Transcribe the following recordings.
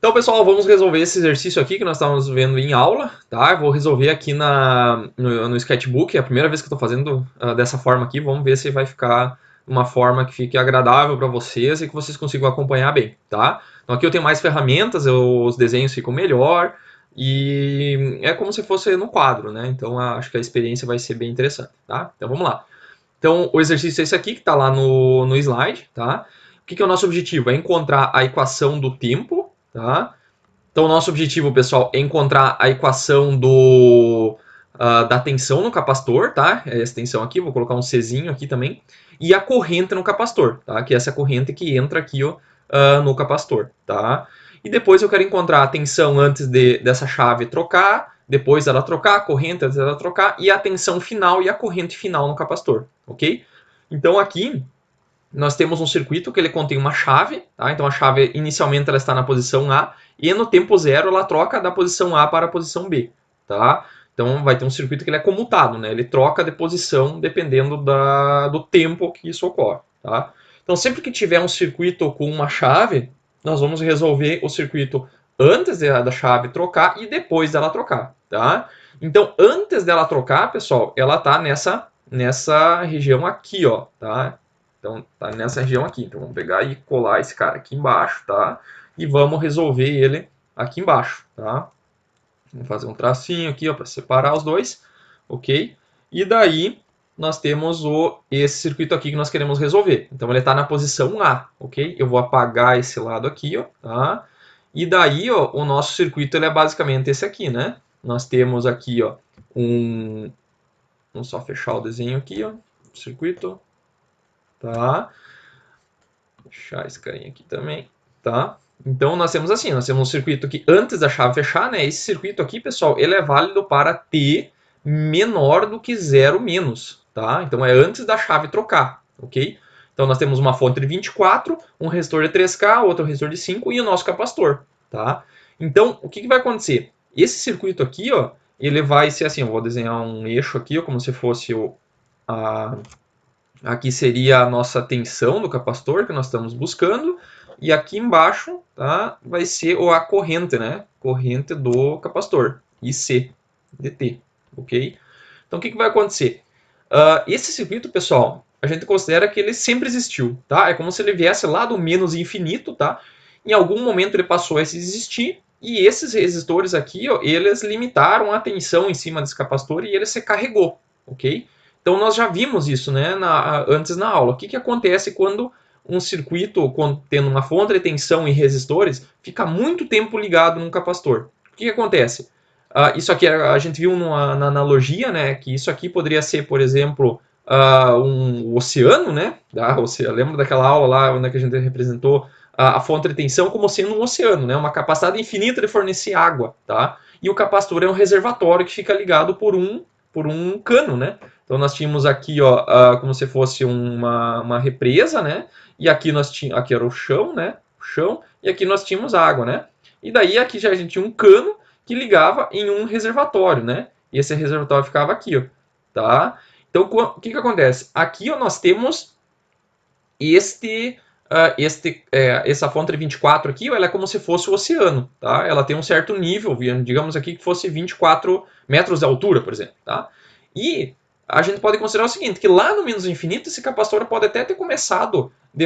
Então, pessoal, vamos resolver esse exercício aqui que nós estávamos vendo em aula, tá? Eu vou resolver aqui no Sketchbook, é a primeira vez que eu estou fazendo dessa forma aqui. Vamos ver se vai ficar uma forma que fique agradável para vocês e que vocês consigam acompanhar bem, tá? Então aqui eu tenho mais ferramentas, os desenhos ficam melhor e é como se fosse no quadro, né? Então acho que a experiência vai ser bem interessante, tá? Então vamos lá. Então o exercício é esse aqui que está lá no slide, tá? O que é o nosso objetivo? É encontrar a equação do tempo, tá? Então o nosso objetivo, pessoal, é encontrar a equação da tensão no capacitor, tá? É essa tensão aqui, vou colocar um Czinho aqui também. E a corrente no capacitor, tá? Que é essa corrente que entra aqui ó, no capacitor, tá? E depois eu quero encontrar a tensão antes dessa chave trocar, depois dela trocar, a corrente antes dela trocar, e a tensão final e a corrente final no capacitor, ok? Então aqui nós temos um circuito que ele contém uma chave, tá? Então a chave inicialmente ela está na posição A e no tempo zero ela troca da posição A para a posição B, tá? Então vai ter um circuito que ele é comutado, né? Ele troca de posição dependendo do tempo que isso ocorre, tá? Então sempre que tiver um circuito com uma chave, nós vamos resolver o circuito antes da chave trocar e depois dela trocar, tá? Então antes dela trocar, pessoal, ela tá nessa região aqui, ó, tá? Então, tá nessa região aqui. Então, vamos pegar e colar esse cara aqui embaixo, tá? E vamos resolver ele aqui embaixo, tá? Vamos fazer um tracinho aqui, ó, para separar os dois, ok? E daí, nós temos esse circuito aqui que nós queremos resolver. Então, ele está na posição A, ok? Eu vou apagar esse lado aqui, ó, tá? E daí, ó, o nosso circuito ele é basicamente esse aqui, né? Nós temos aqui, ó, Vamos só fechar o desenho aqui, ó. Circuito. Tá? Fechar esse carinha aqui também, tá? Então nós temos assim, nós temos um circuito que antes da chave fechar, né? Esse circuito aqui, pessoal, ele é válido para T menor do que 0 menos, tá? Então é antes da chave trocar, ok? Então nós temos uma fonte de 24, um resistor de 3K, outro resistor de 5 e o nosso capacitor, tá? Então o que vai acontecer? Esse circuito aqui, ó, ele vai ser assim, eu vou desenhar um eixo aqui, ó, como se fosse aqui seria a nossa tensão do capacitor que nós estamos buscando. E aqui embaixo, tá, vai ser a corrente, né? Corrente do capacitor, IC, dt, ok? Então, o que vai acontecer? Esse circuito, pessoal, a gente considera que ele sempre existiu, tá? É como se ele viesse lá do menos infinito, tá? Em algum momento ele passou a existir, e esses resistores aqui, ó, eles limitaram a tensão em cima desse capacitor e ele se carregou, ok? Então nós já vimos isso, né, antes na aula. O que acontece quando um circuito contendo uma fonte de tensão e resistores fica muito tempo ligado num capacitor? O que acontece? Isso aqui a gente viu na analogia, né, que isso aqui poderia ser, por exemplo, um oceano, né? Lembra daquela aula lá onde a gente representou a fonte de tensão como sendo um oceano, né? Uma capacidade infinita de fornecer água, tá? E o capacitor é um reservatório que fica ligado por um cano, né? Então nós tínhamos aqui, ó, como se fosse uma represa, né? E aqui aqui era o chão, né? O chão, e aqui nós tínhamos água, né? E daí aqui já a gente tinha um cano que ligava em um reservatório, né? E esse reservatório ficava aqui, ó, tá? Então o que acontece? Aqui ó, nós temos essa fonte de 24 aqui, ela é como se fosse o oceano, tá? Ela tem um certo nível, digamos aqui que fosse 24 metros de altura, por exemplo, tá? E a gente pode considerar o seguinte, que lá no menos infinito esse capacitor pode até ter começado de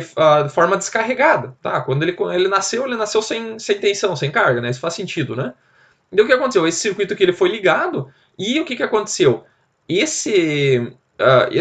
forma descarregada, tá? Quando ele nasceu sem tensão, sem carga, né? Isso faz sentido, né? Então o que aconteceu? Esse circuito aqui ele foi ligado e o que aconteceu? Esse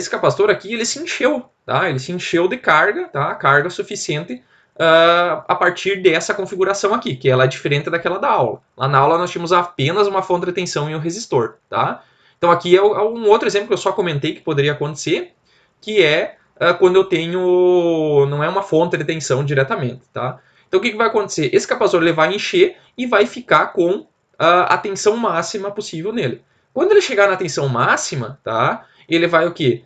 capacitor aqui ele se encheu, tá? Ele se encheu de carga, tá? Carga suficiente a partir dessa configuração aqui, que ela é diferente daquela da aula. Lá na aula nós tínhamos apenas uma fonte de tensão e um resistor, tá? Então aqui é um outro exemplo que eu só comentei que poderia acontecer, que é quando eu tenho, não é uma fonte de tensão diretamente, tá? Então o que vai acontecer? Esse capacitor ele vai encher e vai ficar com a tensão máxima possível nele. Quando ele chegar na tensão máxima, tá? Ele vai o quê?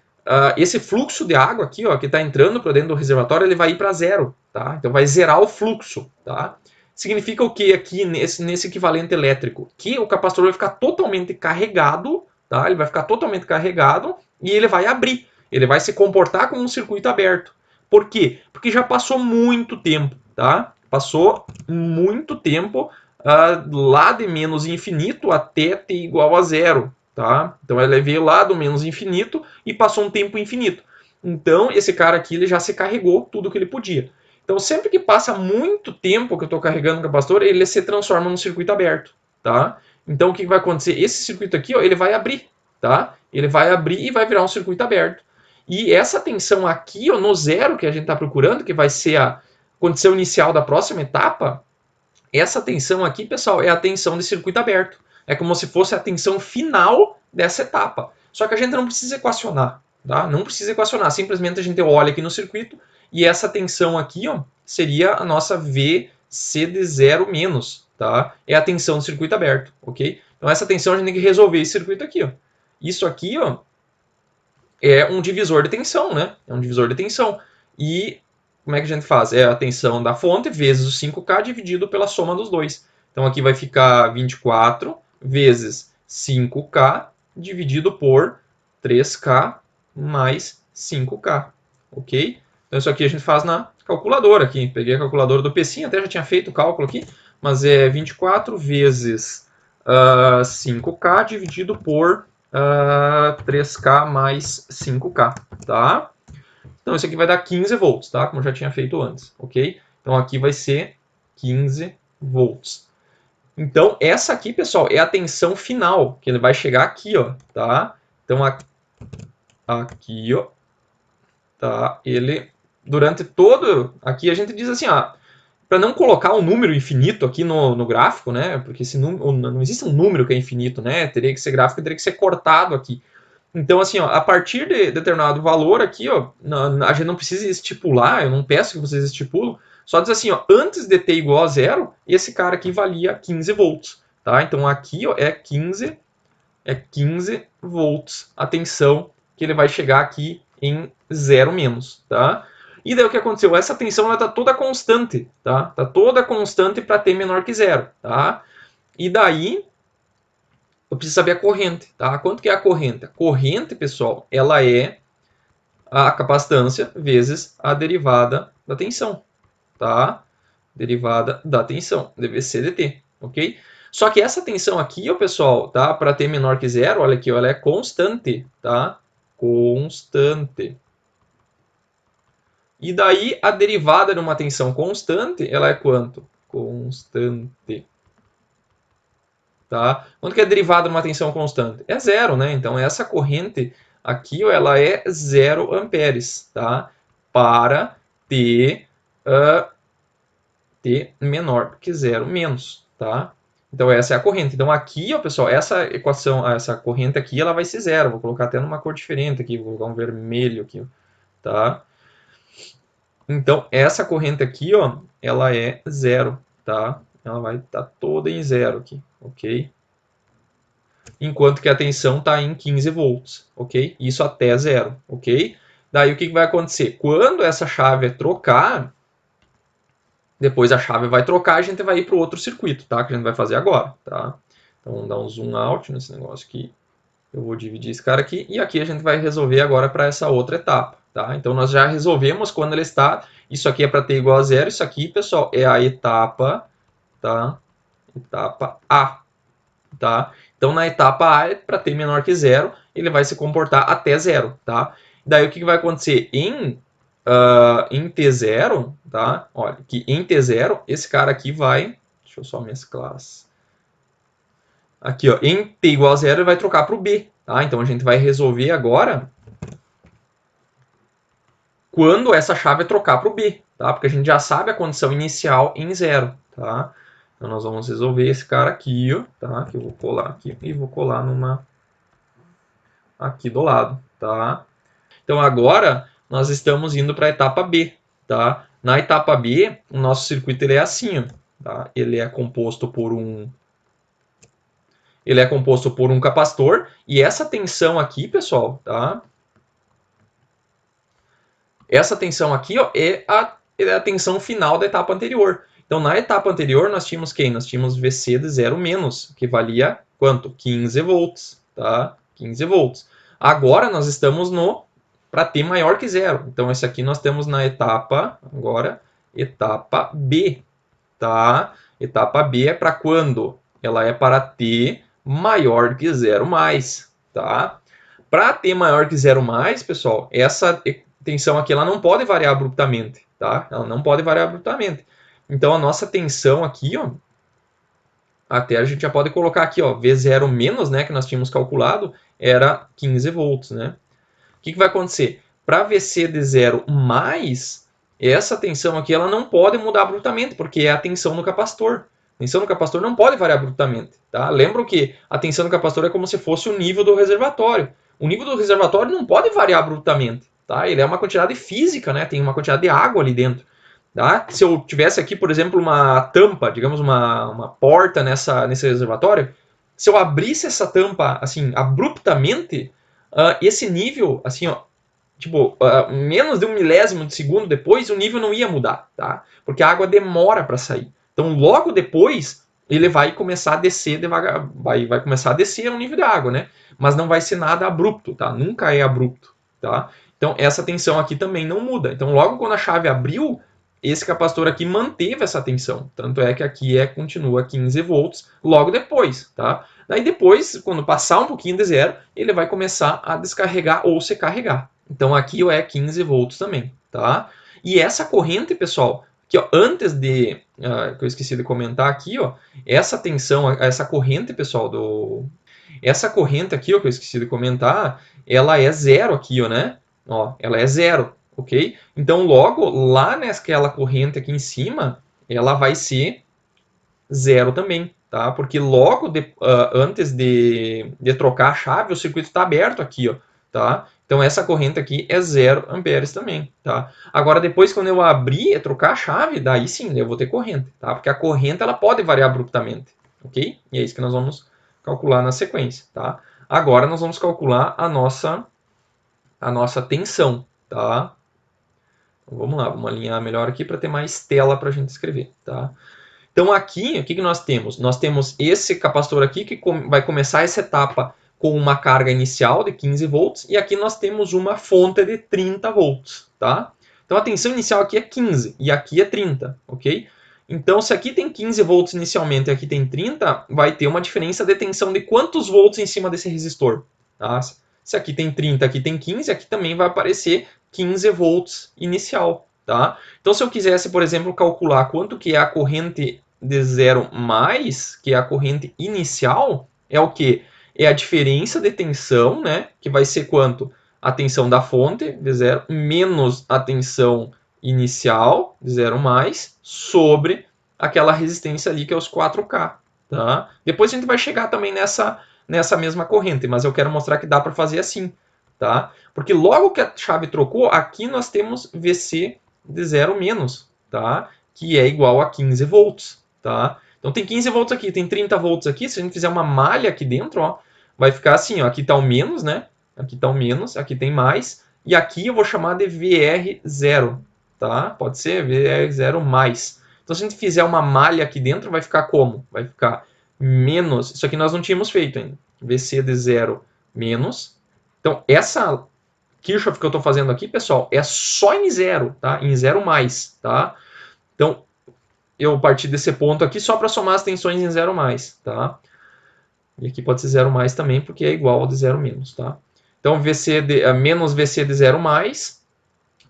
Esse fluxo de água aqui, ó, que está entrando para dentro do reservatório, ele vai ir para zero, tá? Então vai zerar o fluxo, tá? Significa o que aqui nesse equivalente elétrico? Que o capacitor vai ficar totalmente carregado, tá? Ele vai ficar totalmente carregado e ele vai abrir. Ele vai se comportar como um circuito aberto. Por quê? Porque já passou muito tempo, tá? passou muito tempo lá de menos infinito até t igual a zero, tá? Então ela veio lá do menos infinito e passou um tempo infinito. Então esse cara aqui ele já se carregou tudo que ele podia. Então sempre que passa muito tempo que eu estou carregando o capacitor, ele se transforma num circuito aberto, tá? Então o que vai acontecer? Esse circuito aqui, ó, ele vai abrir, tá? Ele vai abrir e vai virar um circuito aberto. E essa tensão aqui, ó, no zero que a gente está procurando, que vai ser a condição inicial da próxima etapa, essa tensão aqui, pessoal, é a tensão de circuito aberto. É como se fosse a tensão final dessa etapa. Só que a gente não precisa equacionar, tá? Não precisa equacionar, simplesmente a gente olha aqui no circuito e essa tensão aqui, ó, seria a nossa VC de zero menos, tá? É a tensão do circuito aberto, ok? Então essa tensão a gente tem que resolver esse circuito aqui, ó. Isso aqui, ó, é um divisor de tensão, né? É um divisor de tensão. E como é que a gente faz? É a tensão da fonte vezes o 5K dividido pela soma dos dois. Então aqui vai ficar 24 vezes 5K dividido por 3K mais 5K, ok? Então isso aqui a gente faz na calculadora aqui. Peguei a calculadora do PCinho, até já tinha feito o cálculo aqui, mas é 24 vezes 5K dividido por 3K mais 5K, tá? Então isso aqui vai dar 15 volts, tá? Como eu já tinha feito antes, ok? Então aqui vai ser 15 volts. Então essa aqui, pessoal, é a tensão final, que ele vai chegar aqui, ó, tá? Então aqui, ó, tá? Ele, durante todo, aqui a gente diz assim, ó, para não colocar um número infinito aqui no gráfico, né? Porque esse número, não existe um número que é infinito, né? Teria que ser gráfico, teria que ser cortado aqui. Então, assim, ó, a partir de determinado valor aqui, ó, a gente não precisa estipular, eu não peço que vocês estipulam, só diz assim, ó, antes de t igual a zero, esse cara aqui valia 15 volts, tá? Então aqui, ó, é 15 volts a tensão que ele vai chegar aqui em zero menos, tá? E daí o que aconteceu? Essa tensão ela tá toda constante, tá? Tá toda constante para t menor que zero, tá? E daí eu preciso saber a corrente, tá? Quanto que é a corrente? A corrente, pessoal, ela é a capacitância vezes a derivada da tensão, tá? Derivada da tensão, dVc dt, ok? Só que essa tensão aqui, ó, pessoal, tá? Para t menor que zero, olha aqui, ó, ela é constante, tá? Constante. E daí a derivada de uma tensão constante, ela é quanto? Constante. Tá? Quanto que é a derivada de uma tensão constante? É zero, né? Então essa corrente aqui, ó, ela é 0 amperes, tá? Para t, t menor que zero menos, tá? Então essa é a corrente. Então aqui, ó, pessoal, essa equação, essa corrente aqui, ela vai ser zero. Vou colocar até numa cor diferente aqui, vou colocar um vermelho aqui, tá? Então essa corrente aqui, ó, ela é zero, tá? Ela vai estar toda em zero aqui, ok? Enquanto que a tensão está em 15 volts, ok? Isso até zero, ok? Daí o que vai acontecer? Quando essa chave trocar, depois a chave vai trocar, a gente vai ir para o outro circuito, tá? Que a gente vai fazer agora, tá? Então vamos dar um zoom out nesse negócio aqui. Eu vou dividir esse cara aqui e aqui a gente vai resolver agora para essa outra etapa, tá? Então nós já resolvemos quando ele está, isso aqui é para t igual a zero, isso aqui, pessoal, é a etapa, tá? Etapa A, tá? Então na etapa A, para t menor que zero, ele vai se comportar até zero, tá? Daí o que vai acontecer? Em T0, tá? Olha, que em T0, esse cara aqui vai... Deixa eu só mesclar. Aqui, ó, em t igual a zero, ele vai trocar para o B, tá? Então a gente vai resolver agora quando essa chave trocar para o B, tá? Porque a gente já sabe a condição inicial em zero, tá? Então nós vamos resolver esse cara aqui, ó, tá? Que eu vou colar aqui e vou colar numa aqui do lado, tá? Então agora nós estamos indo para a etapa B, tá? Na etapa B, o nosso circuito ele é assim, ó, tá? Ele é composto por um capacitor e essa tensão aqui, pessoal, tá? Essa tensão aqui, ó, é a tensão final da etapa anterior. Então, na etapa anterior, nós tínhamos quem? Nós tínhamos VC de zero menos, que valia quanto? 15 volts, tá? 15 volts. Agora, nós estamos no para t maior que zero. Então, esse aqui nós temos na etapa, agora, etapa B, tá? Etapa B é para quando? Ela é para t maior que 0 mais, tá? Para t maior que 0 mais, pessoal, essa tensão aqui ela não pode variar abruptamente, tá? Ela não pode variar abruptamente. Então a nossa tensão aqui, ó, até a gente já pode colocar aqui, ó, V0 menos, né, que nós tínhamos calculado, era 15 volts, né? O que vai acontecer? Para VC de 0 mais, essa tensão aqui ela não pode mudar abruptamente, porque é a tensão no capacitor. A tensão no capacitor não pode variar abruptamente. Tá? Lembram que a tensão no capacitor é como se fosse o nível do reservatório. O nível do reservatório não pode variar abruptamente. Tá? Ele é uma quantidade física, né? Tem uma quantidade de água ali dentro. Tá? Se eu tivesse aqui, por exemplo, uma tampa, digamos uma porta nesse reservatório, se eu abrisse essa tampa assim abruptamente, esse nível, assim, ó, tipo, menos de 1 milésimo de segundo depois, o nível não ia mudar, tá? Porque a água demora para sair. Então, logo depois, ele vai começar a descer devagar, vai começar a descer o nível da água, né? Mas não vai ser nada abrupto, tá? Nunca é abrupto, tá? Então, essa tensão aqui também não muda. Então, logo quando a chave abriu, esse capacitor aqui manteve essa tensão. Tanto é que aqui continua 15 volts logo depois, tá? Daí depois, quando passar um pouquinho de 0, ele vai começar a descarregar ou se carregar. Então aqui é 15 volts também, tá? E essa corrente, pessoal, que ó, antes de, que eu esqueci de comentar aqui, ó, essa tensão, essa corrente, pessoal, essa corrente aqui, ó, que eu esqueci de comentar, ela é zero aqui, ó, né? Ó, ela é zero, ok? Então logo lá naquela corrente aqui em cima, ela vai ser zero também, tá? Porque logo antes de trocar a chave, o circuito está aberto aqui, ó, tá? Então essa corrente aqui é 0 amperes também, tá? Agora depois quando eu abrir e trocar a chave, daí sim eu vou ter corrente, tá? Porque a corrente ela pode variar abruptamente, ok? E é isso que nós vamos calcular na sequência, tá? Agora nós vamos calcular a nossa tensão, tá? Então, vamos lá, vamos alinhar melhor aqui para ter mais tela para a gente escrever, tá? Então aqui, o que nós temos? Nós temos esse capacitor aqui que vai começar essa etapa com uma carga inicial de 15 volts e aqui nós temos uma fonte de 30 volts, tá? Então a tensão inicial aqui é 15 e aqui é 30, ok? Então se aqui tem 15 volts inicialmente e aqui tem 30, vai ter uma diferença de tensão de quantos volts em cima desse resistor, tá? Se aqui tem 30, aqui tem 15, aqui também vai aparecer 15 volts inicial, tá? Então, se eu quisesse, por exemplo, calcular quanto que é a corrente de 0 mais, que é a corrente inicial, é o que? É a diferença de tensão, né? Que vai ser quanto? A tensão da fonte, de 0, menos a tensão inicial, de 0 mais, sobre aquela resistência ali, que é os 4K, tá? Depois a gente vai chegar também nessa mesma corrente, mas eu quero mostrar que dá para fazer assim, tá? Porque logo que a chave trocou, aqui nós temos VC de 0 menos, tá? Que é igual a 15 volts, tá? Então tem 15 volts aqui, tem 30 volts aqui, se a gente fizer uma malha aqui dentro, ó, vai ficar assim, ó, aqui está o menos, né? Aqui está o menos, aqui tem mais, e aqui eu vou chamar de VR0, tá? Pode ser VR0 mais. Então se a gente fizer uma malha aqui dentro, vai ficar como? Vai ficar menos, isso aqui nós não tínhamos feito ainda, VC de 0 menos. Então essa Kirchhoff que eu estou fazendo aqui, pessoal, é só em zero, tá? Em 0 mais, tá? Então, eu parti desse ponto aqui só para somar as tensões em 0 mais, tá? E aqui pode ser 0 mais também, porque é igual ao de 0 menos, tá? Então, menos VC de 0 mais,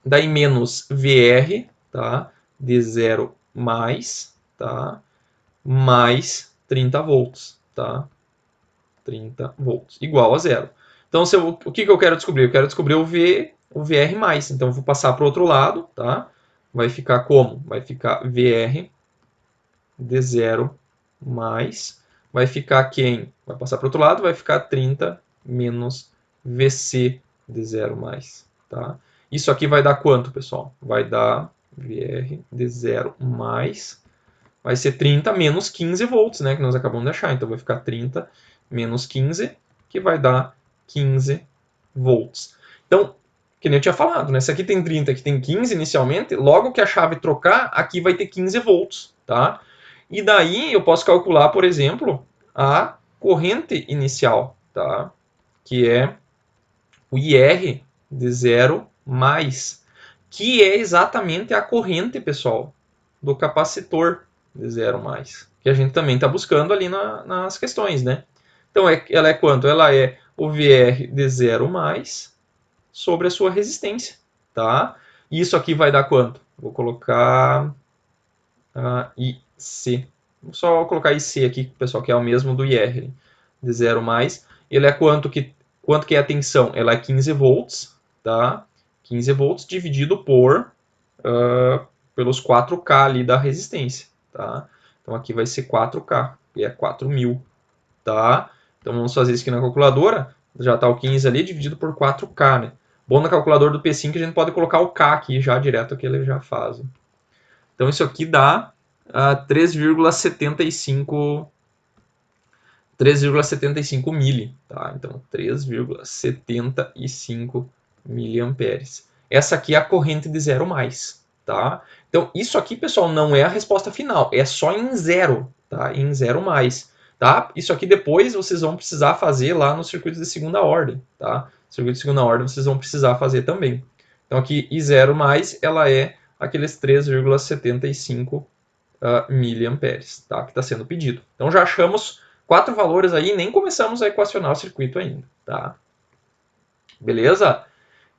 daí menos VR, tá? De 0 mais, tá? Mais 30 volts, tá? 30 volts, igual a zero. Então, o que eu quero descobrir? Eu quero descobrir o VR mais. Então, eu vou passar para o outro lado, tá? Vai ficar como? Vai ficar VR de 0 mais. Vai ficar quem? Vai passar para o outro lado, vai ficar 30 menos VC de 0 mais, tá? Isso aqui vai dar quanto, pessoal? Vai dar VR de 0 mais. Vai ser 30 menos 15 volts, né? Que nós acabamos de achar. Então, vai ficar 30 menos 15, que vai dar 15 volts. Então, que nem eu tinha falado, né? Se aqui tem 30, aqui tem 15 inicialmente, logo que a chave trocar, aqui vai ter 15 volts, tá? E daí eu posso calcular, por exemplo, a corrente inicial, tá? Que é o IR de 0 mais, que é exatamente a corrente, pessoal, do capacitor, de 0 mais, que a gente também está buscando ali nas questões, né? Então, ela é quanto? Ela é o VR de 0 mais sobre a sua resistência, tá? E isso aqui vai dar quanto? Vou colocar IC. Vou só colocar IC aqui, pessoal, que é o mesmo do IR, de 0 mais. Ele é quanto que é a tensão? Ela é 15 volts, tá? 15 volts dividido pelos 4K ali da resistência, tá? Então aqui vai ser 4K, que é 4.000, tá? Então vamos fazer isso aqui na calculadora. Já está o 15 ali dividido por 4K, né? Bom na calculadora do P5 que a gente pode colocar o K aqui já direto que ele já faz. Então isso aqui dá 3,75 mili, tá? Então 3,75 miliamperes. Essa aqui é a corrente de 0 mais, tá? Então isso aqui, pessoal, não é a resposta final, é só em 0, tá? Em 0 mais, tá? Isso aqui depois vocês vão precisar fazer lá no circuito de segunda ordem, tá? Circuito de segunda ordem vocês vão precisar fazer também. Então aqui I 0 mais, ela é aqueles 3,75 miliamperes, tá? Que está sendo pedido. Então já achamos 4 valores aí, nem começamos a equacionar o circuito ainda, tá? Beleza?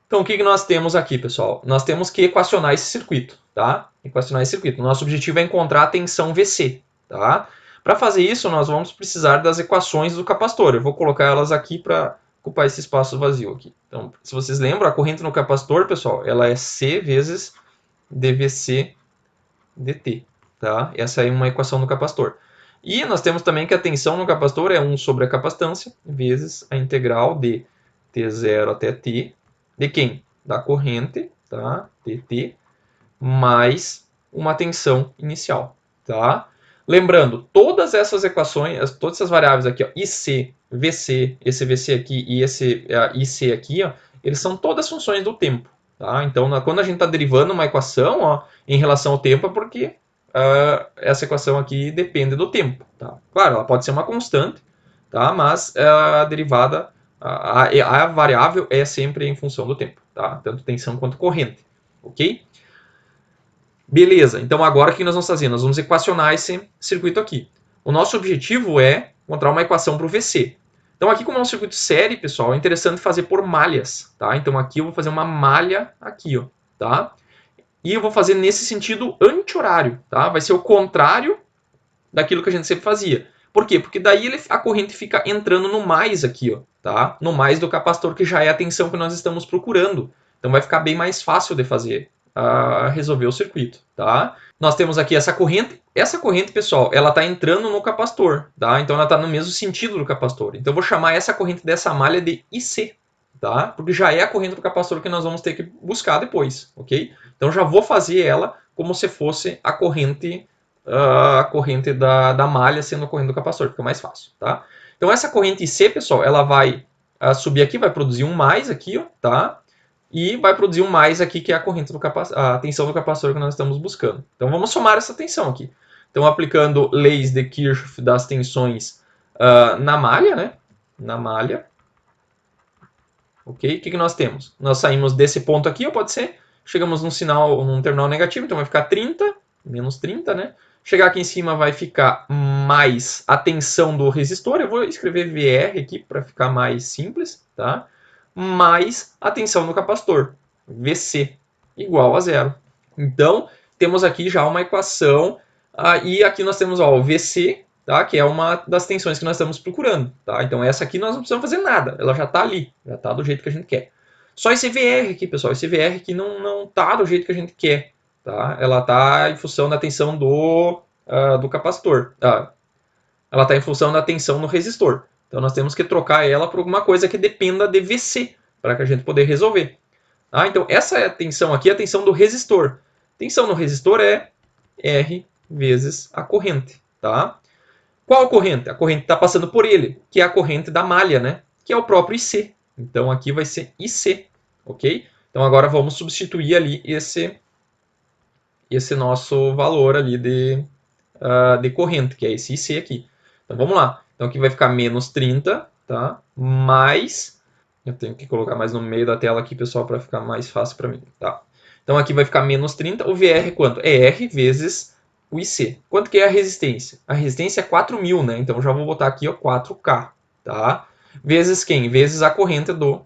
Então o que nós temos aqui, pessoal? Nós temos que equacionar esse circuito, tá? Equacionar esse circuito. Nosso objetivo é encontrar a tensão VC, tá? Para fazer isso, nós vamos precisar das equações do capacitor. Eu vou colocar elas aqui para ocupar esse espaço vazio aqui. Então, se vocês lembram, a corrente no capacitor, pessoal, ela é C vezes dVc dt, tá? Essa é uma equação do capacitor. E nós temos também que a tensão no capacitor é 1 sobre a capacitância vezes a integral de T0 até T, de quem? Da corrente, tá? dt, mais uma tensão inicial, tá? Lembrando, todas essas equações, todas essas variáveis aqui, ó, IC, VC, esse VC aqui e esse IC aqui, ó, eles são todas funções do tempo, tá? Então, quando a gente está derivando uma equação, ó, em relação ao tempo, é porque essa equação aqui depende do tempo, tá? Claro, ela pode ser uma constante, tá? Mas a derivada, a variável é sempre em função do tempo, tá? Tanto tensão quanto corrente, ok? Beleza, então agora o que nós vamos fazer? Nós vamos equacionar esse circuito aqui. O nosso objetivo é encontrar uma equação para o VC. Então aqui, como é um circuito série, pessoal, é interessante fazer por malhas, tá? Então aqui eu vou fazer uma malha aqui, ó, tá? E eu vou fazer nesse sentido anti-horário, tá? Vai ser o contrário daquilo que a gente sempre fazia. Por quê? Porque daí a corrente fica entrando no mais aqui, ó, tá? No mais do capacitor, que já é a tensão que nós estamos procurando. Então vai ficar bem mais fácil de fazer, resolver o circuito, tá? Nós temos aqui essa corrente. Essa corrente, pessoal, ela está entrando no capacitor, tá? Então ela está no mesmo sentido do capacitor. Então eu vou chamar essa corrente dessa malha de IC, tá? Porque já é a corrente do capacitor que nós vamos ter que buscar depois, ok? Então já vou fazer ela como se fosse a corrente da malha sendo a corrente do capacitor, fica mais fácil, tá? Então essa corrente IC, pessoal, ela vai subir aqui, vai produzir um mais aqui, ó, tá? E vai produzir um mais aqui, que é a corrente a tensão do capacitor que nós estamos buscando. Então vamos somar essa tensão aqui. Então aplicando leis de Kirchhoff das tensões na malha, né? Na malha. Ok? O que nós temos? Nós saímos desse ponto aqui, ou pode ser, chegamos num terminal negativo, então vai ficar 30, menos 30, né? Chegar aqui em cima vai ficar mais a tensão do resistor, eu vou escrever VR aqui para ficar mais simples, tá? Mais a tensão do capacitor, VC, igual a 0. Então, temos aqui já uma equação, e aqui nós temos o VC, tá? Que é uma das tensões que nós estamos procurando, tá? Então essa aqui nós não precisamos fazer nada, ela já está ali, já está do jeito que a gente quer. Só esse VR aqui, pessoal, esse VR aqui não está do jeito que a gente quer, tá? Ela está em função da tensão do capacitor, ela está em função da tensão no resistor. Então nós temos que trocar ela por alguma coisa que dependa de VC, para que a gente poder resolver. Então essa tensão aqui é a tensão do resistor. Tensão no resistor é R vezes a corrente, tá? Qual a corrente? A corrente está passando por ele, que é a corrente da malha, né? Que é o próprio IC. Então aqui vai ser IC, ok? Então agora vamos substituir ali esse nosso valor ali de corrente, que é esse IC aqui. Então vamos lá. Então aqui vai ficar menos 30, tá? Mais, eu tenho que colocar mais no meio da tela aqui, pessoal, para ficar mais fácil para mim, tá? Então aqui vai ficar menos 30, o VR é quanto? É R vezes o IC. Quanto que é a resistência? A resistência é 4.000, né? Então, eu já vou botar aqui, ó, 4K, tá? Vezes quem? Vezes a corrente do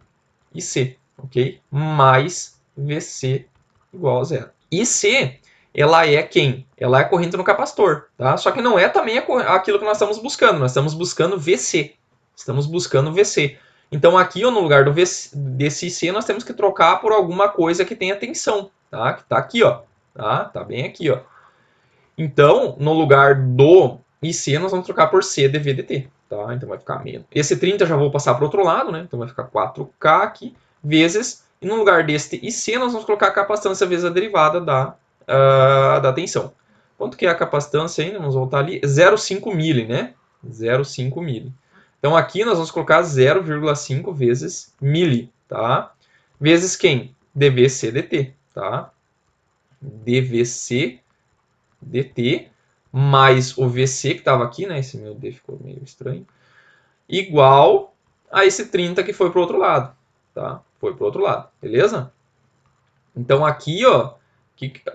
IC, ok? Mais VC igual a zero. IC, ela é quem? Ela é a corrente no capacitor, tá? Só que não é também aquilo que nós estamos buscando. Nós estamos buscando VC. Estamos buscando VC. Então, aqui, ó, no lugar do VC, desse IC, nós temos que trocar por alguma coisa que tenha tensão, tá? Que tá aqui, ó. Tá bem aqui, ó. Então, no lugar do IC, nós vamos trocar por C dV dt. Tá? Então vai ficar menos. Esse 30 eu já vou passar para o outro lado, né? Então vai ficar 4K aqui, vezes, e no lugar deste IC, nós vamos colocar a capacitância vezes a derivada da tensão. Quanto que é a capacitância ainda? Vamos voltar ali. 0,5 mili, né? 0,5 mili. Então aqui nós vamos colocar 0,5 vezes mili, tá? Vezes quem? dVc dt, tá? dVc dt mais o VC que estava aqui, né? Esse meu D ficou meio estranho. Igual a esse 30 que foi para o outro lado, tá? Foi para o outro lado, beleza? Então aqui, ó,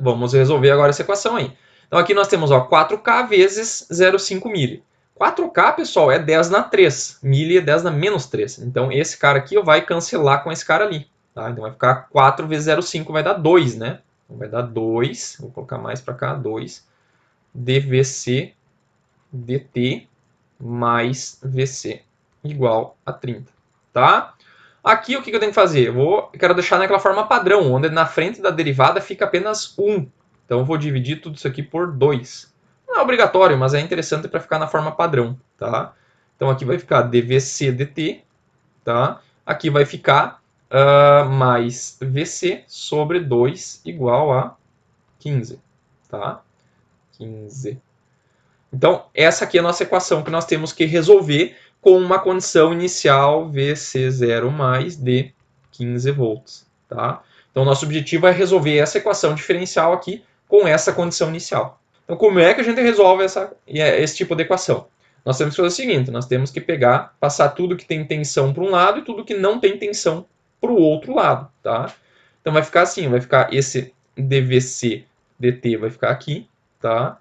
vamos resolver agora essa equação aí. Então aqui nós temos, ó, 4K vezes 0,5 mili. 4K, pessoal, é 10 na 3. Mili é 10 na menos 3. Então esse cara aqui ó, vai cancelar com esse cara ali. Tá? Então vai ficar 4 vezes 0,5 vai dar 2, né? Então vai dar 2. Vou colocar mais para cá, 2. dVc dt mais VC igual a 30, tá? Aqui o que eu tenho que fazer? Eu quero deixar naquela forma padrão, onde na frente da derivada fica apenas 1. Então eu vou dividir tudo isso aqui por 2. Não é obrigatório, mas é interessante para ficar na forma padrão, tá? Então aqui vai ficar dVc dt, tá? Aqui vai ficar mais VC sobre 2 igual a 15, tá? 15. Então, essa aqui é a nossa equação que nós temos que resolver com uma condição inicial VC0 mais de 15 volts. Tá? Então, nosso objetivo é resolver essa equação diferencial aqui com essa condição inicial. Então, como é que a gente resolve esse tipo de equação? Nós temos que fazer o seguinte, nós temos que passar tudo que tem tensão para um lado e tudo que não tem tensão para o outro lado. Tá? Então, vai ficar assim, vai ficar esse dVc dt vai ficar aqui, tá?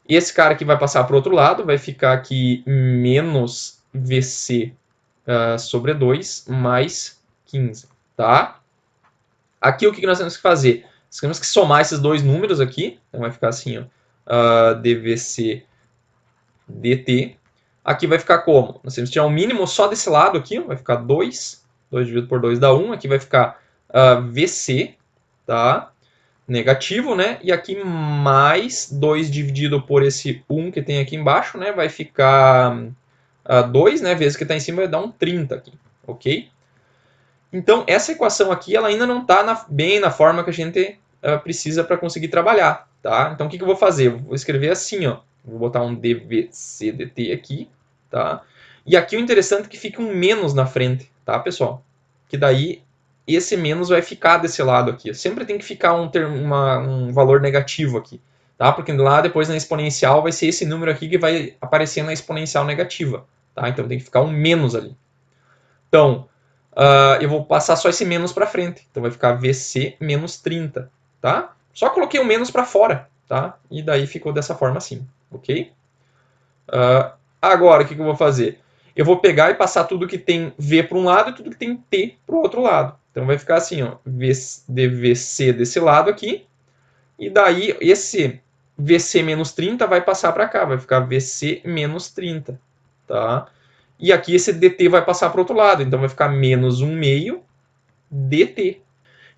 Esse cara aqui vai passar para o outro lado, vai ficar aqui menos VC sobre 2 mais 15, tá? Aqui o que nós temos que fazer? Nós temos que somar esses dois números aqui, então vai ficar assim, ó, dVc dt. Aqui vai ficar como? Nós temos que tirar o mínimo só desse lado aqui, ó, vai ficar 2, 2 dividido por 2 dá 1, aqui vai ficar VC, tá? Negativo, né? E aqui mais 2 dividido por esse 1 que tem aqui embaixo, né? Vai ficar 2, né? Vezes que está em cima vai dar um 30 aqui, ok? Então, essa equação aqui, ela ainda não está bem na forma que a gente precisa para conseguir trabalhar, tá? Então, o que eu vou fazer? Eu vou escrever assim, ó. Vou botar um dVc dt aqui, tá? E aqui o interessante é que fica um menos na frente, tá, pessoal? Que daí esse menos vai ficar desse lado aqui. Sempre tem que ficar um valor negativo aqui, tá? Porque lá depois na exponencial vai ser esse número aqui que vai aparecer na exponencial negativa, tá? Então tem que ficar um menos ali. Então, eu vou passar só esse menos para frente. Então vai ficar VC menos 30, tá? Só coloquei o menos para fora, tá? E daí ficou dessa forma assim, ok? Agora, o que eu vou fazer? Eu vou pegar e passar tudo que tem V para um lado e tudo que tem T para o outro lado. Então vai ficar assim, ó, dVc desse lado aqui. E daí esse VC menos 30 vai passar para cá, vai ficar VC menos 30. Tá? E aqui esse dt vai passar para o outro lado, então vai ficar menos 1 meio dt.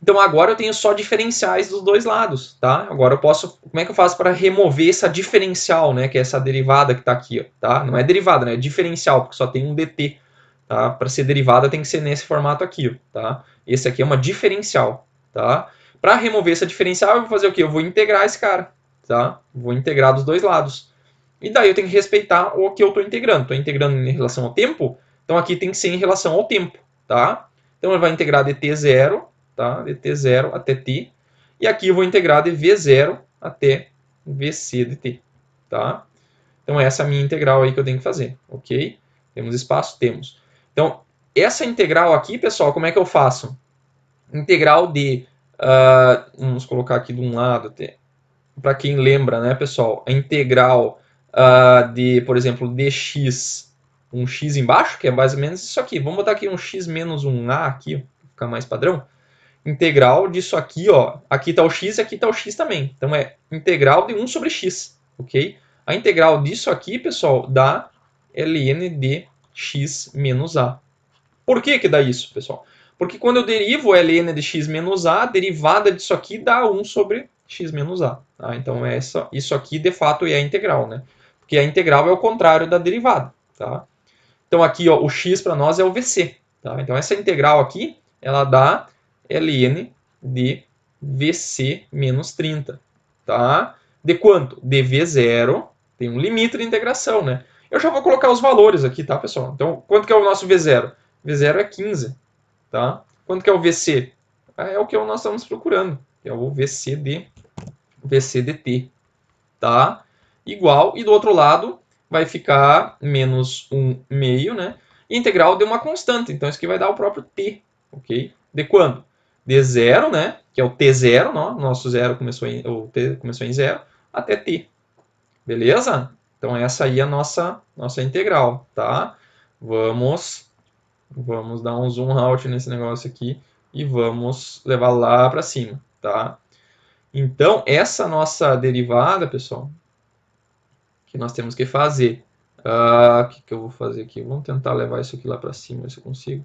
Então agora eu tenho só diferenciais dos dois lados, tá? Agora eu posso, como é que eu faço para remover essa diferencial, né? Que é essa derivada que está aqui, ó, tá? Não é derivada, né? É diferencial, porque só tem um dt, tá? Para ser derivada tem que ser nesse formato aqui, ó, tá? Esse aqui é uma diferencial, tá? Para remover essa diferencial eu vou fazer o quê? Eu vou integrar esse cara, tá? Vou integrar dos dois lados. E daí eu tenho que respeitar o que eu estou integrando. Estou integrando em relação ao tempo, então aqui tem que ser em relação ao tempo, tá? Então ele vai integrar dt0, tá? dt0 até t. E aqui eu vou integrar de v0 até vc dt, tá? Então essa é a minha integral aí que eu tenho que fazer, ok? Temos espaço? Temos. Então, essa integral aqui, pessoal, como é que eu faço? Integral de, vamos colocar aqui de um lado até, para quem lembra, né, pessoal, a integral de, por exemplo, dx, um x embaixo, que é mais ou menos isso aqui. Vamos botar aqui um x menos um a aqui, para ficar mais padrão. Integral disso aqui, ó, aqui está o x e aqui está o x também. Então é integral de 1 sobre x, ok? A integral disso aqui, pessoal, dá ln de x menos a. Por que que dá isso, pessoal? Porque quando eu derivo ln de x menos a, a derivada disso aqui dá 1 sobre x menos a. Tá? Então isso aqui, de fato, é a integral, né? Porque a integral é o contrário da derivada. Tá? Então aqui, ó, o x para nós é o VC. Tá? Então essa integral aqui, ela dá ln de VC menos 30. Tá? De quanto? De V0, tem um limite de integração, né? Eu já vou colocar os valores aqui, tá, pessoal? Então, quanto que é o nosso V0? V0 é 15, tá? Quanto que é o VC? É o que nós estamos procurando, que é o VC de t, tá? Igual, e do outro lado vai ficar menos 1 meio, né? E integral de uma constante, então isso aqui vai dar o próprio t, ok? De quando? De 0, né? Que é o t0, não? Nosso zero começou o t começou em 0, até t. Beleza? Então essa aí é a nossa integral, tá? Vamos dar um zoom out nesse negócio aqui e vamos levar lá para cima, tá? Então, essa nossa derivada, pessoal, que nós temos que fazer. O que eu vou fazer aqui? Vamos tentar levar isso aqui lá para cima, se eu consigo.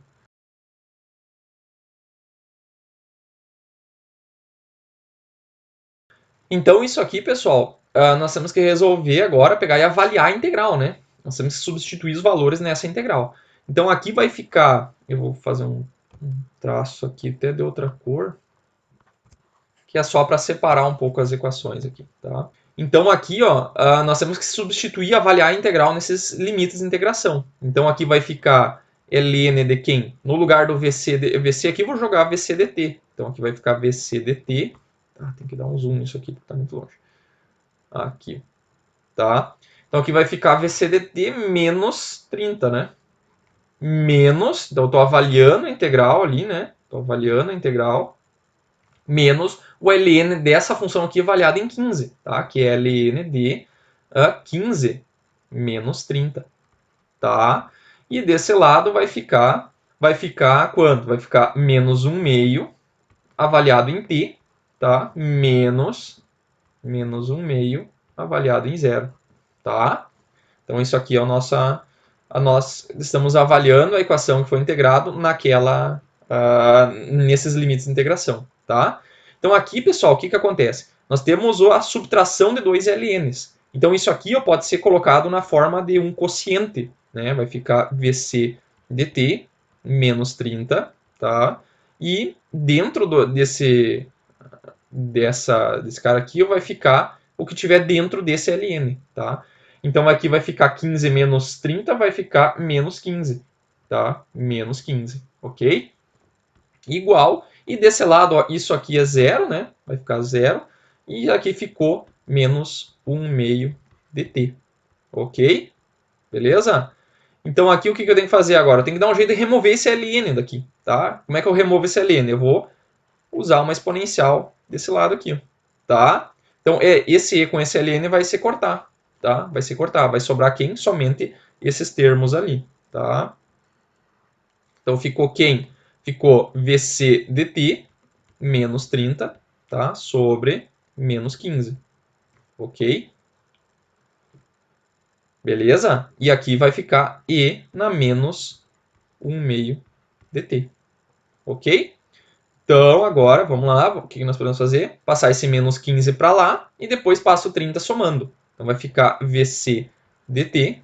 Então, isso aqui, pessoal, nós temos que resolver agora, pegar e avaliar a integral, né? Nós temos que substituir os valores nessa integral. Então, aqui vai ficar... Eu vou fazer um traço aqui até de outra cor, que é só para separar um pouco as equações aqui, tá? Então, aqui, ó, nós temos que substituir, avaliar a integral nesses limites de integração. Então, aqui vai ficar ln de quem? No lugar do VC aqui, eu vou jogar VC dt. Então, aqui vai ficar VC dt. Tem que dar um zoom nisso aqui, porque está muito longe. Aqui, tá? Então, aqui vai ficar VC dt menos 30, né? Menos, então eu estou avaliando a integral ali, né? Estou avaliando a integral, menos o ln dessa função aqui avaliada em 15, tá? Que é ln de 15 menos 30, tá? E desse lado vai ficar quanto? Vai ficar menos 1 meio avaliado em t, tá? Menos 1 meio avaliado em 0, tá? Então isso aqui é nós estamos avaliando a equação que foi integrado nesses limites de integração, tá? Então aqui, pessoal, o que acontece? Nós temos a subtração de dois ln's. Então isso aqui pode ser colocado na forma de um quociente, né? Vai ficar VC dt menos 30, tá? E dentro desse cara aqui vai ficar o que tiver dentro desse ln, tá? Então aqui vai ficar 15 menos 30, vai ficar menos 15, tá? Menos 15, ok? Igual, e desse lado, ó, isso aqui é 0, né? Vai ficar 0, e aqui ficou menos 1 meio dt, ok? Beleza? Então aqui o que eu tenho que fazer agora? Eu tenho que dar um jeito de remover esse ln daqui, tá? Como é que eu removo esse ln? Eu vou usar uma exponencial desse lado aqui, tá? Então esse e com esse ln vai se cortar, tá? Vai se cortar, vai sobrar quem? Somente esses termos ali, tá? Então ficou quem? Ficou VC dt menos 30, tá? Sobre menos 15, ok? Beleza? E aqui vai ficar e na menos 1 meio dt, ok? Então, agora, vamos lá, o que nós podemos fazer? Passar esse menos 15 para lá e depois passo o 30 somando. Então, vai ficar VC dt,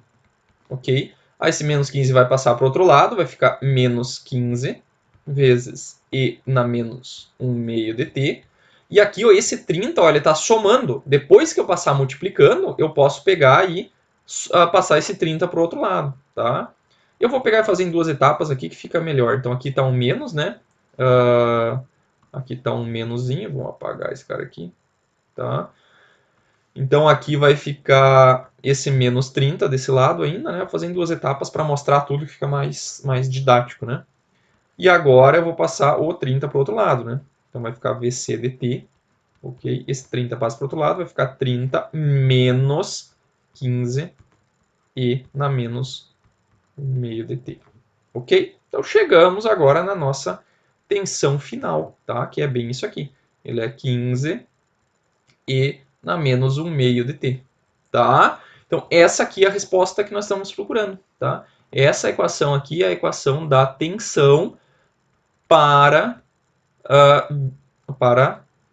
ok? Aí esse menos 15 vai passar para o outro lado, vai ficar menos 15 vezes e na menos 1 meio dt. E aqui, ó, esse 30, ó, ele está somando. Depois que eu passar multiplicando, eu posso pegar e passar esse 30 para o outro lado, tá? Eu vou pegar e fazer em duas etapas aqui que fica melhor. Então, aqui está um menos, né? Aqui está um menoszinho, vamos apagar esse cara aqui, tá? Então aqui vai ficar esse menos 30 desse lado ainda, né? Vou fazer em duas etapas para mostrar tudo que fica mais didático, né? E agora eu vou passar o 30 para o outro lado, né? Então vai ficar VC dt ok? Esse 30 passa para o outro lado, vai ficar 30 menos 15 e na menos 1/2 dt, ok? Então chegamos agora na nossa tensão final, tá? Que é bem isso aqui. Ele é 15 e na menos 1/2 dt, tá? Então essa aqui é a resposta que nós estamos procurando, tá? Essa equação aqui é a equação da tensão para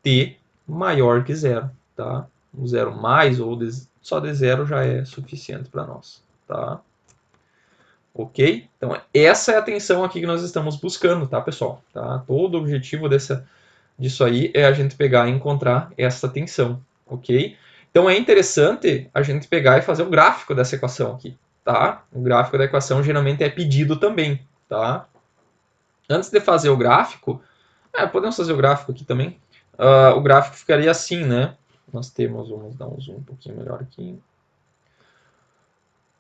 t maior que zero, tá? O zero mais ou só de zero já é suficiente para nós, tá? Ok? Então essa é a tensão aqui que nós estamos buscando, tá, pessoal? Tá? Todo o objetivo disso aí é a gente pegar e encontrar essa tensão, ok? Então é interessante a gente pegar e fazer o gráfico dessa equação aqui, tá? O gráfico da equação geralmente é pedido também, tá? Antes de fazer o gráfico, podemos fazer o gráfico aqui também. O gráfico ficaria assim, né? Nós temos, vamos dar um zoom um pouquinho melhor aqui.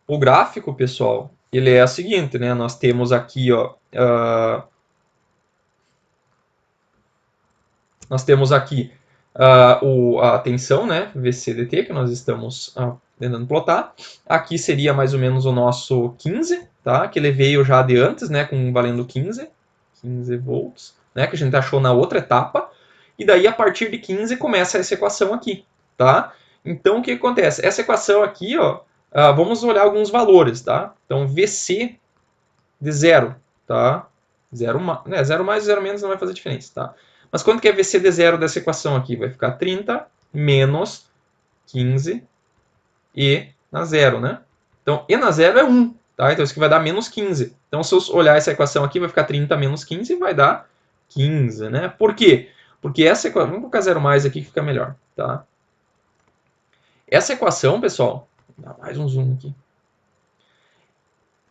O gráfico, pessoal, ele é o seguinte, né? Nós temos aqui, ó, nós temos aqui a tensão, né? VCDT, que nós estamos tentando plotar. Aqui seria mais ou menos o nosso 15, tá? Que ele veio já de antes, né? Valendo 15 volts, né? Que a gente achou na outra etapa. E daí, a partir de 15, começa essa equação aqui, tá? Então, o que acontece? Essa equação aqui, ó, vamos olhar alguns valores, tá? Então, VC de 0, tá? 0 mais, 0 menos não vai fazer diferença, tá? Mas quanto que é VC de 0 dessa equação aqui? Vai ficar 30 menos 15 e na 0, né? Então, e na 0 é 1, tá? Então, isso aqui vai dar menos 15. Então, se eu olhar essa equação aqui, vai ficar 30 menos 15 e vai dar 15, né? Por quê? Porque essa equação... Vamos colocar 0 mais aqui que fica melhor, tá? Essa equação, pessoal... Dá mais um zoom aqui.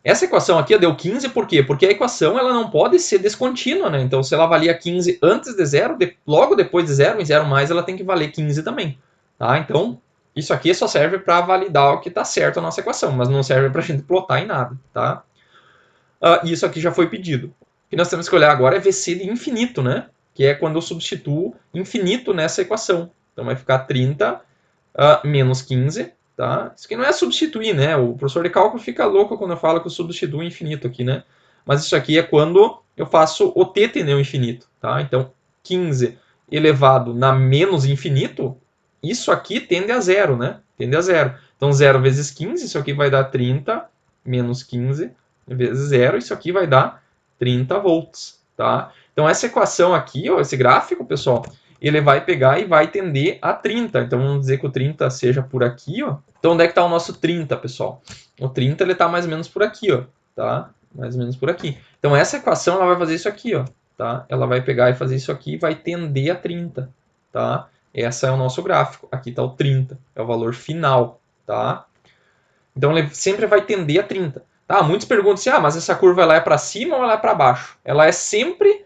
Essa equação aqui deu 15 por quê? Porque a equação ela não pode ser descontínua, né? Então, se ela valia 15 antes de zero, logo depois de zero, em 0 mais, ela tem que valer 15 também, tá? Então, isso aqui só serve para validar o que está certo a nossa equação, mas não serve para a gente plotar em nada, tá? Isso aqui já foi pedido. O que nós temos que olhar agora é VC de infinito, né? Que é quando eu substituo infinito nessa equação. Então, vai ficar 30 menos 15, tá? Isso aqui não é substituir, né? O professor de cálculo fica louco quando eu falo que eu substituo infinito aqui, né? Mas isso aqui é quando eu faço o t tender ao infinito, tá? Então, 15 elevado na menos infinito, isso aqui tende a zero, né? Tende a zero. Então, 0 vezes 15, isso aqui vai dar 30 menos 15 vezes 0, isso aqui vai dar 30 volts, tá? Então, essa equação aqui, ó, esse gráfico, pessoal, ele vai pegar e vai tender a 30. Então, vamos dizer que o 30 seja por aqui, ó. Então, onde é que está o nosso 30, pessoal? O 30, ele está mais ou menos por aqui, ó, tá? Mais ou menos por aqui. Então, essa equação, ela vai fazer isso aqui, ó, tá? Ela vai pegar e fazer isso aqui e vai tender a 30, tá? Esse é o nosso gráfico. Aqui está o 30, é o valor final, tá? Então, ele sempre vai tender a 30. Tá? Muitos perguntam assim, mas essa curva ela é para cima ou ela é para baixo? Ela é sempre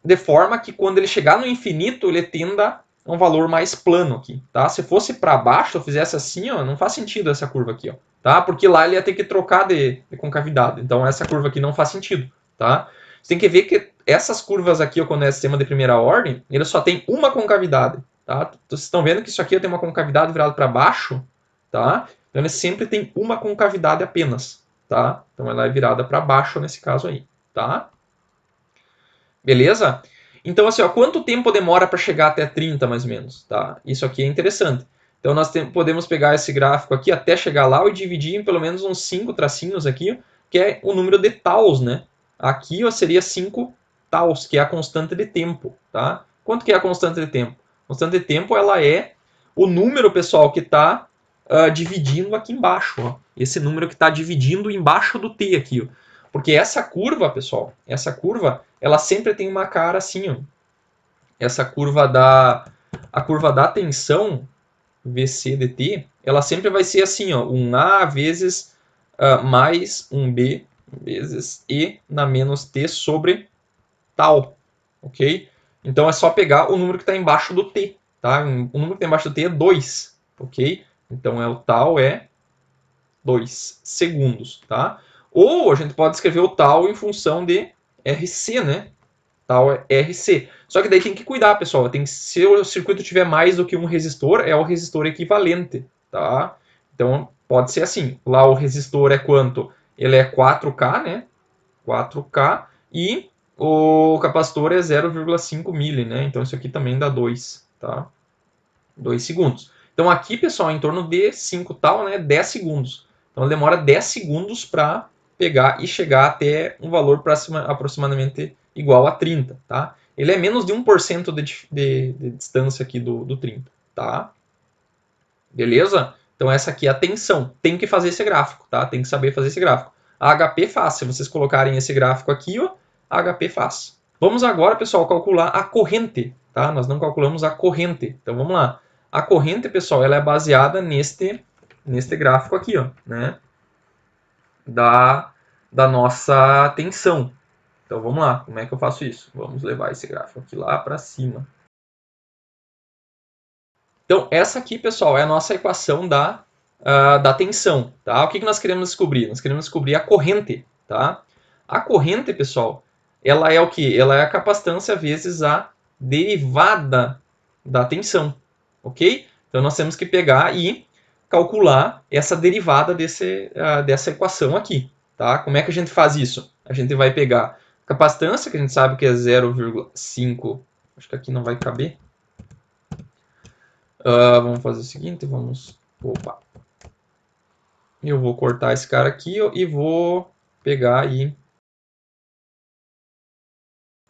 de forma que quando ele chegar no infinito, ele tenda a um valor mais plano aqui, tá? Se fosse para baixo, eu fizesse assim, ó, não faz sentido essa curva aqui, ó, tá? Porque lá ele ia ter que trocar de concavidade. Então, essa curva aqui não faz sentido, tá? Você tem que ver que essas curvas aqui, ó, quando é sistema de primeira ordem, ele só tem uma concavidade, tá? Vocês estão vendo que isso aqui tem uma concavidade virada para baixo, tá? Então, ele sempre tem uma concavidade apenas, tá? Então, ela é virada para baixo nesse caso aí, tá? Beleza? Então, assim, ó, quanto tempo demora para chegar até 30, mais ou menos, tá? Isso aqui é interessante. Então, nós podemos pegar esse gráfico aqui até chegar lá e dividir em pelo menos uns 5 tracinhos aqui, que é o número de taus, né? Aqui, ó, seria 5 taus, que é a constante de tempo, tá? Quanto que é a constante de tempo? A constante de tempo, ela é o número, pessoal, que está dividindo aqui embaixo, ó. Esse número que está dividindo embaixo do t aqui, ó. Porque essa curva, pessoal, essa curva, ela sempre tem uma cara assim, ó. Essa curva a curva da tensão, VC dt, ela sempre vai ser assim, ó, 1A vezes mais 1B vezes E na menos T sobre tal, ok? Então é só pegar o número que está embaixo do T, tá? O número que está embaixo do T é 2, ok? Então o tal é 2 segundos, tá? Ou a gente pode escrever o tal em função de RC, né? tal RC. Só que daí tem que cuidar, pessoal. Tem que, se o circuito tiver mais do que um resistor, é o resistor equivalente, tá? Então, pode ser assim. Lá o resistor é quanto? Ele é 4K, né? 4K. E o capacitor é 0,5 mili, né? Então, isso aqui também dá 2, tá? 2 segundos. Então, aqui, pessoal, em torno de 5 tal, né? 10 segundos. Então, demora 10 segundos para pegar e chegar até um valor aproximadamente igual a 30, tá? Ele é menos de 1% de distância aqui do 30, tá? Beleza? Então, essa aqui é a tensão. Tem que fazer esse gráfico, tá? Tem que saber fazer esse gráfico. A HP faz. Se vocês colocarem esse gráfico aqui, ó, a HP faz. Vamos agora, pessoal, calcular a corrente, tá? Nós não calculamos a corrente. Então, vamos lá. A corrente, pessoal, ela é baseada neste gráfico aqui, ó, né? Da nossa tensão. Então, vamos lá. Como é que eu faço isso? Vamos levar esse gráfico aqui lá para cima. Então, essa aqui, pessoal, é a nossa equação da tensão. Tá? O que nós queremos descobrir? Nós queremos descobrir a corrente. Tá? A corrente, pessoal, ela é o quê? Ela é a capacitância vezes a derivada da tensão. Ok? Então, nós temos que pegar e calcular essa derivada dessa equação aqui. Tá? Como é que a gente faz isso? A gente vai pegar a capacitância, que a gente sabe que é 0,5. Acho que aqui não vai caber. Vamos fazer o seguinte, Opa. Eu vou cortar esse cara aqui e vou pegar aí.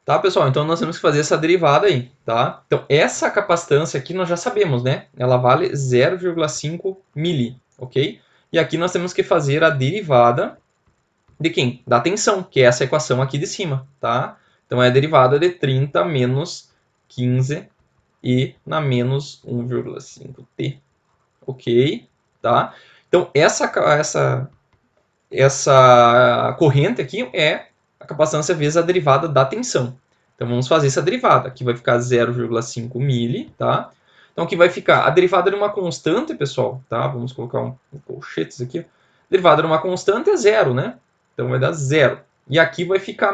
Tá, pessoal? Então nós temos que fazer essa derivada aí, tá? Então essa capacitância aqui nós já sabemos, né? Ela vale 0,5 mili, ok? E aqui nós temos que fazer a derivada de quem? Da tensão, que é essa equação aqui de cima, tá? Então é a derivada de 30 menos 15 e na menos 1,5t, ok? Tá? Então, essa corrente aqui é a capacitância vezes a derivada da tensão. Então, vamos fazer essa derivada. Aqui vai ficar 0,5 mili, tá? Então, aqui vai ficar a derivada de uma constante, pessoal, tá? Vamos colocar um colchetes aqui. A derivada de uma constante é zero, né? Então, vai dar zero. E aqui vai ficar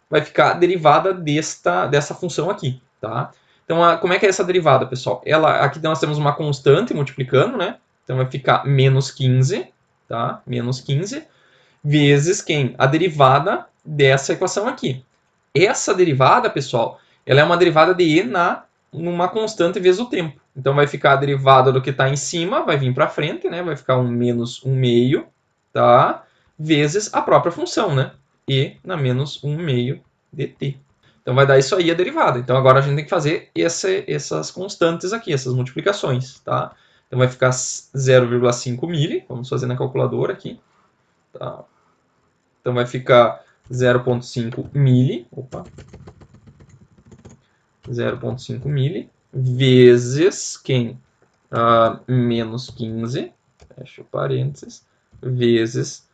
vai ficar a derivada dessa função aqui, tá? Então, como é que é essa derivada, pessoal? Aqui nós temos uma constante multiplicando, né? Então, vai ficar menos 15, tá? Menos 15, vezes quem? A derivada dessa equação aqui. Essa derivada, pessoal, ela é uma derivada de e numa constante vezes o tempo. Então, vai ficar a derivada do que está em cima, vai vir para frente, né? Vai ficar um menos 1 meio, tá? Vezes a própria função, né? E na menos 1 meio dt. Então vai dar isso aí a derivada. Então agora a gente tem que fazer essas constantes aqui, essas multiplicações, tá? Então vai ficar 0,5 mili, vamos fazer na calculadora aqui. Tá? Então vai ficar 0,5 mili, 0,5 mili, vezes quem? Menos 15, fecha o parênteses, vezes,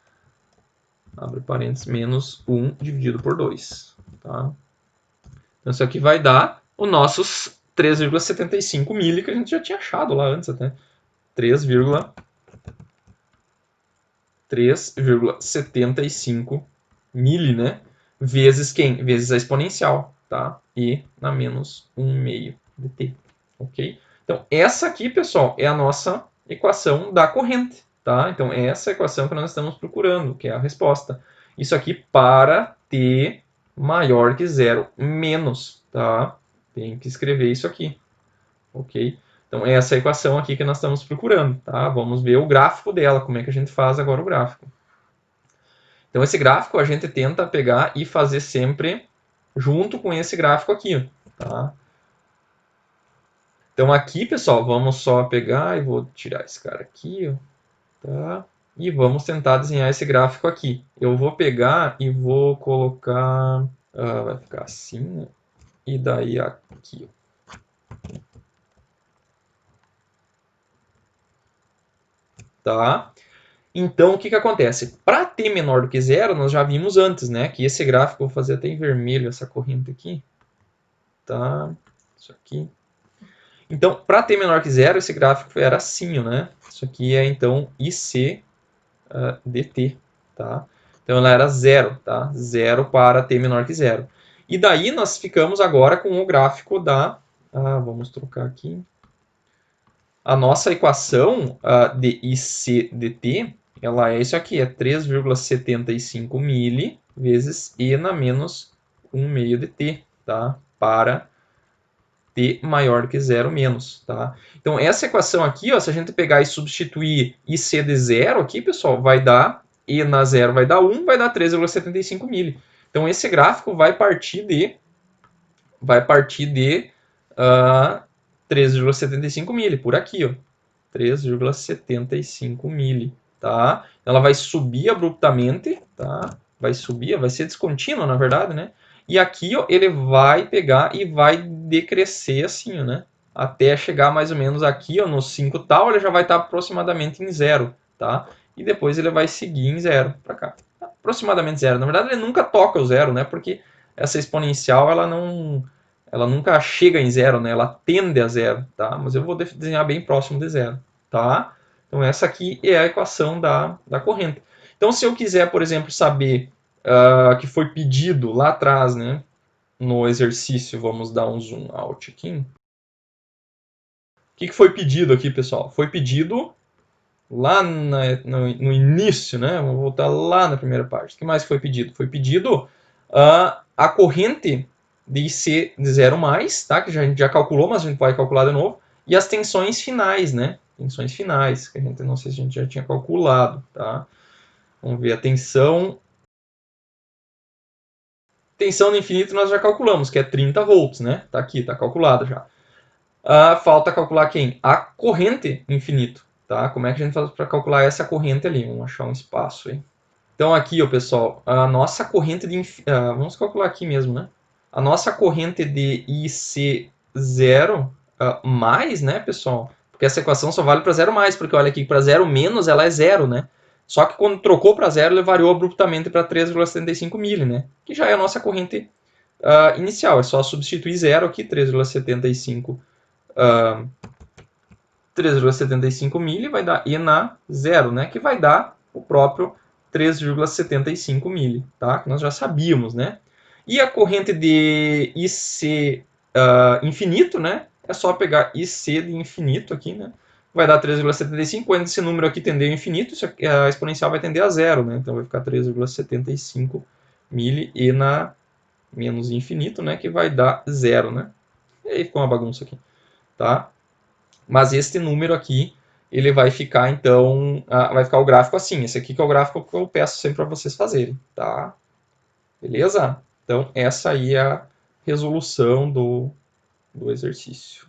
abre parênteses, menos 1 dividido por 2, tá? Então, isso aqui vai dar os nossos 3,75 mili que a gente já tinha achado lá antes até. 3,75 mili, né? Vezes quem? Vezes a exponencial, tá? E na menos 1 meio dt, ok? Então, essa aqui, pessoal, é a nossa equação da corrente, tá? Então, é essa equação que nós estamos procurando, que é a resposta. Isso aqui para t maior que zero, menos, tá? Tem que escrever isso aqui, ok? Então, essa é a equação aqui que nós estamos procurando, tá? Vamos ver o gráfico dela, como é que a gente faz agora o gráfico. Então, esse gráfico a gente tenta pegar e fazer sempre junto com esse gráfico aqui, tá? Então, aqui, pessoal, vamos só pegar e vou tirar esse cara aqui, ó, tá? E vamos tentar desenhar esse gráfico aqui. Eu vou pegar e vou colocar... vai ficar assim, né? E daí aqui, ó. Tá? Então, o que acontece? Para t menor do que zero, nós já vimos antes, né? Que esse gráfico, vou fazer até em vermelho essa corrente aqui. Tá? Isso aqui. Então, para t menor que zero, esse gráfico era assim, né? Isso aqui é, então, IC dt, tá? Então, ela era zero, tá? Zero para t menor que zero. E daí nós ficamos agora com o gráfico da... vamos trocar aqui. A nossa equação de IC dt, ela é isso aqui, é 3,75 mili vezes E na menos 1 meio dt, tá? Para t maior que 0 menos, tá? Então, essa equação aqui, ó, se a gente pegar e substituir IC de 0 aqui, pessoal, vai dar, E na 0 vai dar 1, vai dar 3,75 mili. Então, esse gráfico vai partir de 3,75 mili, por aqui, ó. 3,75 mili, tá? Ela vai subir abruptamente, tá? Vai subir, vai ser descontínuo, na verdade, né? E aqui, ó, ele vai pegar e vai decrescer assim, né? Até chegar mais ou menos aqui, ó, no 5 tal, ele já vai estar aproximadamente em 0, tá? E depois ele vai seguir em 0 para cá. Aproximadamente 0. Na verdade, ele nunca toca o 0, né? Porque essa exponencial, ela nunca chega em 0, né? Ela tende a 0, tá? Mas eu vou desenhar bem próximo de 0, tá? Então, essa aqui é a equação da corrente. Então, se eu quiser, por exemplo, saber que foi pedido lá atrás, né? No exercício, vamos dar um zoom out aqui. O que foi pedido aqui, pessoal? Foi pedido lá no início, né? Vamos voltar lá na primeira parte. O que mais foi pedido? Foi pedido a corrente de IC de 0 mais, tá? Que a gente já calculou, mas a gente pode calcular de novo. E as tensões finais, né? Tensões finais, que a gente não sei se a gente já tinha calculado, tá? Vamos ver a tensão. Tensão no infinito nós já calculamos, que é 30 volts, né? Tá aqui, tá calculado já. Falta calcular quem? A corrente infinito, tá? Como é que a gente faz para calcular essa corrente ali? Vamos achar um espaço aí. Então aqui, ó, pessoal, a nossa corrente de... vamos calcular aqui mesmo, né? A nossa corrente de IC0 mais, né, pessoal? Porque essa equação só vale para 0 mais, porque olha aqui, para 0 menos ela é 0, né? Só que quando trocou para 0, ele variou abruptamente para 3,75 mili, né? Que já é a nossa corrente inicial. É só substituir 0 aqui, 3,75 mili vai dar E na 0, né? Que vai dar o próprio 3,75 mili, tá? Que nós já sabíamos, né? E a corrente de IC infinito, né? É só pegar IC de infinito aqui, né? Vai dar 3,75. Quando esse número aqui tender ao infinito, a exponencial vai tender a 0, né? Então vai ficar 3,75 mili E na menos infinito, né? Que vai dar 0, né? E aí ficou uma bagunça aqui, tá? Mas este número aqui, ele vai ficar, então, vai ficar o gráfico assim. Esse aqui que é o gráfico que eu peço sempre para vocês fazerem, tá? Beleza? Então, essa aí é a resolução do exercício.